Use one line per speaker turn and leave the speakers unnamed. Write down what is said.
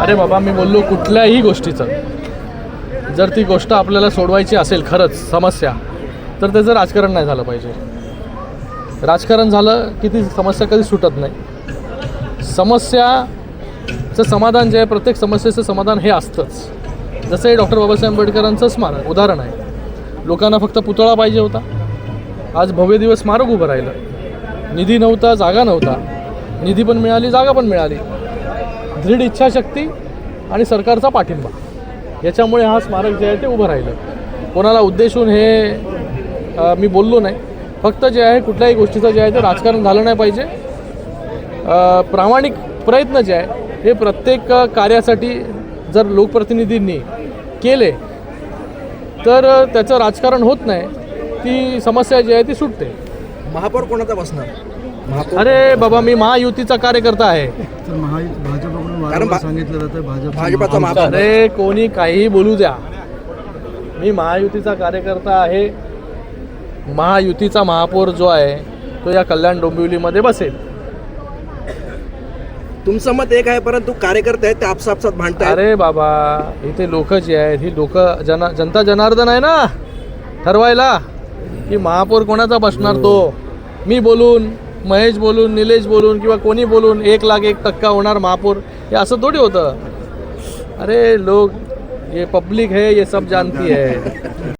अरे बाबा, मी बोललो कुठल्याही गोष्टीचं जर ती गोष्ट आपल्याला सोडवायची असेल खरंच समस्या, तर त्याचं राजकारण नाही झालं पाहिजे. राजकारण झालं की ती समस्या कधी सुटत नाही. समस्याचं समाधान जे आहे, प्रत्येक समस्येचं समाधान हे असतंच. जसं हे डॉक्टर बाबासाहेब आंबेडकरांचं स्मारक उदाहरण आहे. लोकांना फक्त पुतळा पाहिजे होता, आज भव्य दिवस स्मारक उभं राहिलं. निधी नव्हता, जागा नव्हता, निधी पण मिळाली, जागा पण मिळाली. दृढ इच्छाशक्ती आणि सरकारचा पाठिंबा याच्यामुळे हा स्मारक जे आहे ते उभं राहिलं. कोणाला उद्देशून हे मी बोललो नाही. फक्त जे आहे कुठल्याही गोष्टीचं जे आहे ते राजकारण झालं नाही पाहिजे. प्रामाणिक प्रयत्न जे आहे हे प्रत्येक कार्यासाठी जर लोकप्रतिनिधींनी केले तर त्याचं राजकारण होत नाही, ती समस्या जी आहे ती सुटते.
महापौर कोणाचा बसणार? महापौर
अरे बाबा, मी महायुतीचा कार्यकर्ता आहे.
तर भाजपकडून वारंवार सांगितलं जातं
भाजपाचा महापौर.
अरे कोणी काहीही बोलू द्या, मी महायुतीचा कार्यकर्ता आहे. महायुतीचा महापौर जो आहे तो या कल्याण डोंबिवलीमध्ये बसेल.
तुमचं मत एक आहे, परंतु कार्यकर्ते आहेत ते आपसात भांडतात.
अरे बाबा, इथे लोक जे आहेत ही लोक जनता जनार्दन आहे ना ठरवायला की महापौर कोणाचा बसणार. तो मी बोलून, महेश बोलून, निलेश बोलून किंवा कोणी बोलून 1,01% होणार महापौर, हे असं थोडी होतं. अरे लोग, ये पब्लिक है, ये सब जानती है.